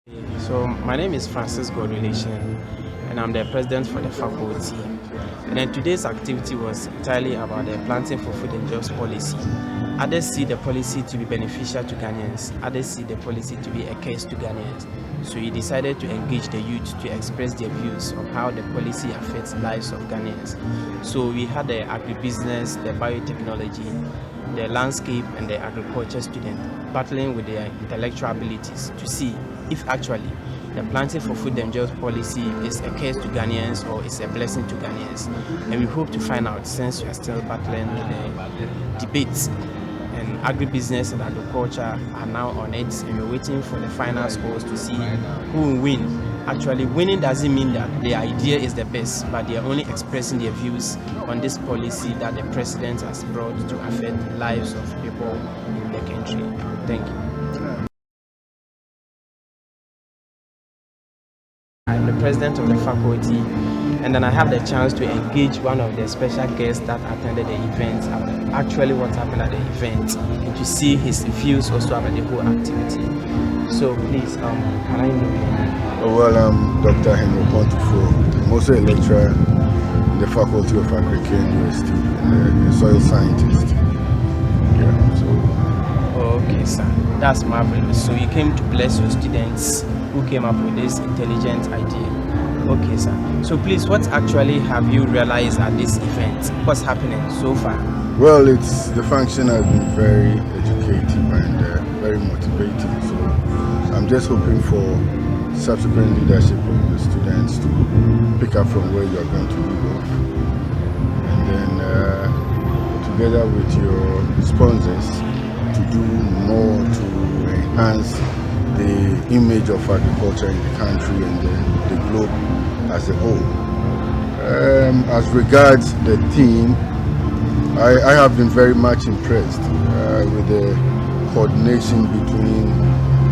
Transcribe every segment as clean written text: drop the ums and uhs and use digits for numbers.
So my name is Francis Godrelation and I'm the president for the faculty. And then today's activity was entirely about the planting for food and jobs policy. Others see the policy to be beneficial to Ghanaians. Others see the policy to be a curse to Ghanaians. So we decided to engage the youth to express their views on how the policy affects lives of Ghanaians. So we had the agribusiness, the biotechnology, the landscape and the agriculture student battling with their intellectual abilities to see if actually the planting for food and jobs policy is a curse to Ghanaians or is a blessing to Ghanaians. And we hope to find out, since we are still battling with the debates, and agribusiness and agriculture are now on it, and we're waiting for the final scores to see who will win. Actually, winning doesn't mean that the idea is the best, but they are only expressing their views on this policy that the president has brought to affect the lives of people in the country. Thank you. I'm the president of the faculty, and then I have the chance to engage one of the special guests that attended the event about actually what happened at the event and to see his views also about the whole activity. So please, can I know your name? Well, I'm Dr. Henry Pontufo. I'm also a lecturer in the Faculty of Agriculture University and a soil scientist. Yeah, so. Okay, sir. That's marvelous. So you came to bless your students who came up with this intelligent idea. Okay, sir. So please, what actually have you realized at this event? What's happening so far? Well, the function has been very educative and very motivating. So I'm just hoping for subsequent leadership of the students to pick up from where you are going to leave off, and then together with your sponsors to do more to enhance the image of agriculture in the country and the globe as a whole. As regards the theme, I have been very much impressed with the coordination between,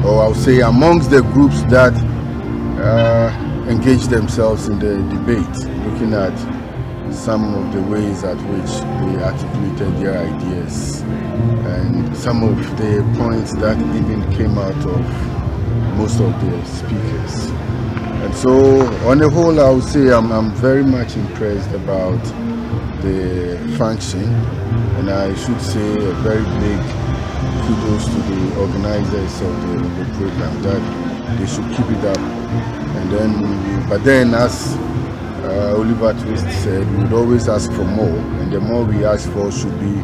or I'll say amongst the groups that engage themselves in the debate, looking at some of the ways at which they articulated their ideas and some of the points that even came out of most of the speakers. And so on the whole, I would say I'm very much impressed about the function, and I should say a very big kudos to the organizers of the program, that they should keep it up. And then, but then, as Oliver Twist said, we would always ask for more, and the more we ask for should be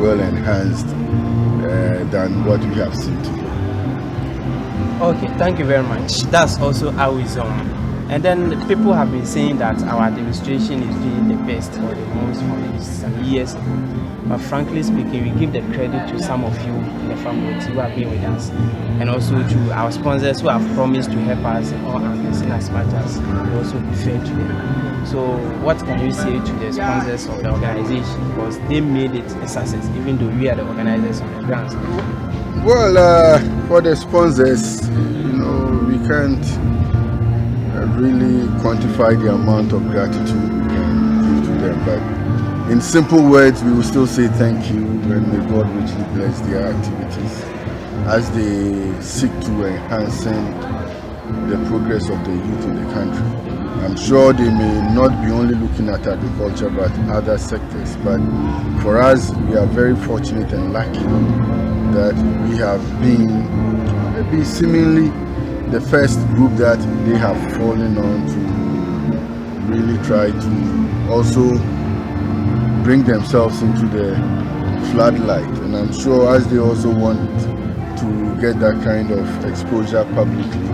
well enhanced than what we have seen today. Okay, thank you very much. That's also how it's And then people have been saying that our administration is doing the best or the most from some years ago. But frankly speaking, we give the credit to some of you in the faculty who have been with us, and also to our sponsors who have promised to help us in all angles in as much as we also be fair to them. So what can you say to the sponsors of the organization, because they made it a success even though we are the organizers of the grants? Well, for the sponsors, we can't really quantify the amount of gratitude we can give to them, but in simple words, we will still say thank you, and may God richly bless their activities as they seek to enhancing the progress of the youth in the country. I'm sure they may not be only looking at agriculture but other sectors, but for us, we are very fortunate and lucky that we have been maybe seemingly the first group that they have fallen on to really try to also bring themselves into the floodlight. And I'm sure as they also want to get that kind of exposure publicly,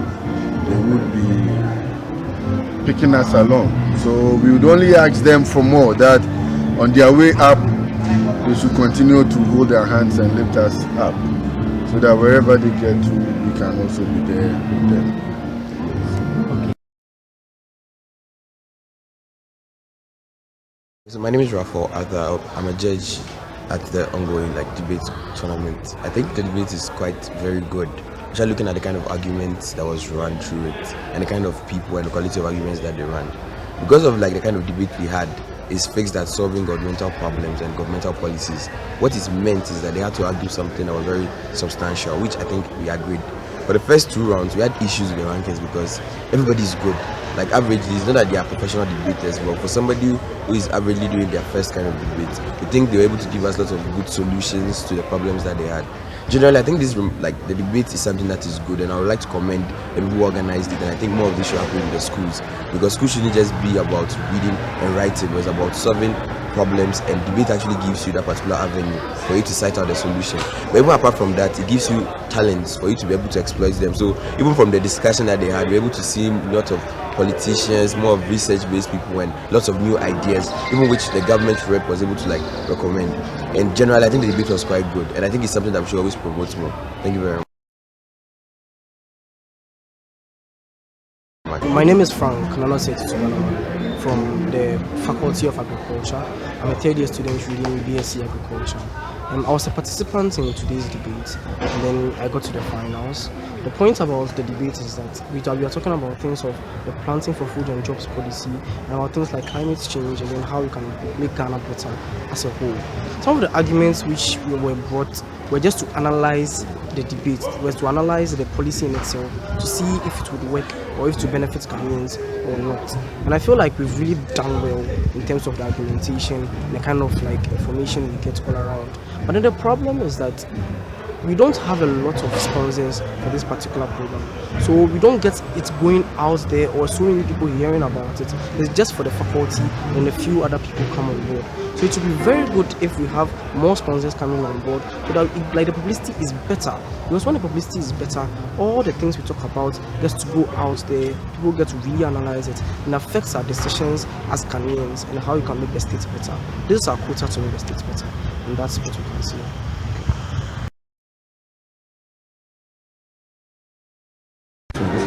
they would be picking us along. So we would only ask them for more, that on their way up, they should continue to hold their hands and lift us up, so that wherever they get to, we can also be there with them. So my name is Rafael Arthur. I'm a judge at the ongoing debate tournament. I think the debate is quite very good. Especially looking at the kind of arguments that was run through it and the kind of people and the quality of arguments that they ran. Because of the kind of debate we had is fixed at solving governmental problems and governmental policies. What is meant is that they had to argue something that was very substantial, which I think we agreed. For the first 2 rounds, we had issues with the rankings because everybody's good. Like averagely, it's not that they are professional debaters, but for somebody who is averagely doing their first kind of debate, we think they were able to give us lots of good solutions to the problems that they had. Generally, I think this like the debate is something that is good, and I would like to commend the people who organized it. And I think more of this should happen in the schools, because schools shouldn't just be about reading and writing, but it's about solving problems, and debate actually gives you that particular avenue for you to cite out the solution. But even apart from that, it gives you talents for you to be able to exploit them. So even from the discussion that they had, we're able to see a lot of politicians, more of research-based people, and lots of new ideas, even which the government rep was able to like recommend. And generally, I think the debate was quite good, and I think it's something that we should always promote more. Thank you very much. My name is Frank Knust I.A.A.S from the Faculty of Agriculture. I'm a third-year student reading BSc Agriculture. I was a participant in today's debate, and then I got to the finals. The point about the debate is that we are talking about things of the planting for food and jobs policy, and about things like climate change, and then how we can make Ghana better as a whole. Some of the arguments which were brought were just to analyze the debate, was to analyze the policy in itself, to see if it would work or if it would benefit Ghanaians or not. And I feel like we've really done well in terms of the argumentation and the kind of like information we get all around. But then the problem is that we don't have a lot of sponsors for this particular program, so we don't get it going out there or so many people hearing about it. It's just for the faculty and a few other people come on board. So it would be very good if we have more sponsors coming on board, so that like the publicity is better. Because when the publicity is better, all the things we talk about gets to go out there, people get to really analyze it, and affects our decisions as Ghanaians and how we can make the state better. This is our quota to make the state better, and that's what we can see.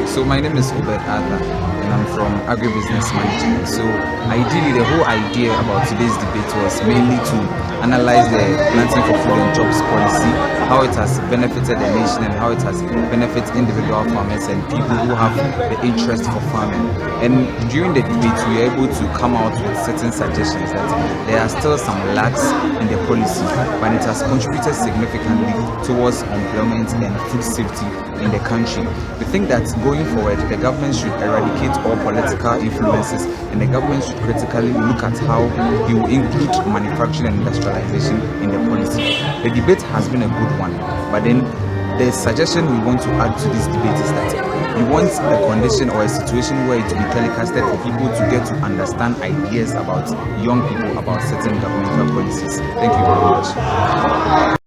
So my name is Knust I.A.A.S and I'm from agribusiness management. So ideally the whole idea about today's debate was mainly to analyze the planting for food and jobs policy, how it has benefited the nation and how it has benefited individual farmers and people who have the interest for farming. And during the debate we were able to come out with certain suggestions that there are still some lacks in the policy, but it has contributed significantly towards employment and food safety in the country. We think that going forward, the government should eradicate all political influences, and the government should critically look at how it will include manufacturing and industrialization in the policy. The debate has been a good one, but then the suggestion we want to add to this debate is that we want a condition or a situation where it will be telecasted for people to get to understand ideas about young people about certain governmental policies. Thank you very much.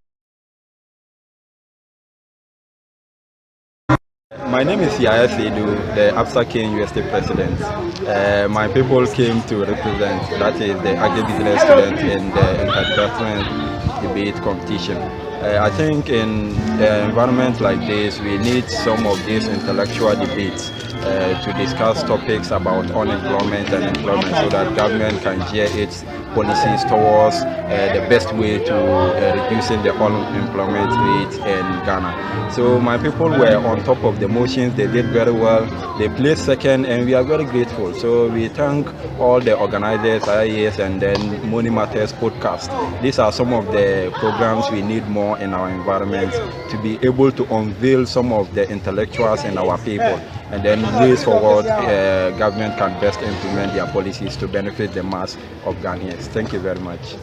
My name is Knust I.A.A.S, the APSA University president. My people came to represent, that is the agribusiness students in the interdepartment debate competition. I think in an environment like this, we need some of these intellectual debates to discuss topics about unemployment and employment, so that government can gear its policies towards the best way to reducing the unemployment rate in Ghana. So my people were on top of the motions. They did very well. They placed second, and we are very grateful. So we thank all the organizers, I.A.S and then Money Matters podcast. These are some of the programs we need more in our environment to be able to unveil some of the intellectuals in our people, and then ways forward government can best implement their policies to benefit the mass of Ghanaians. Thank you very much.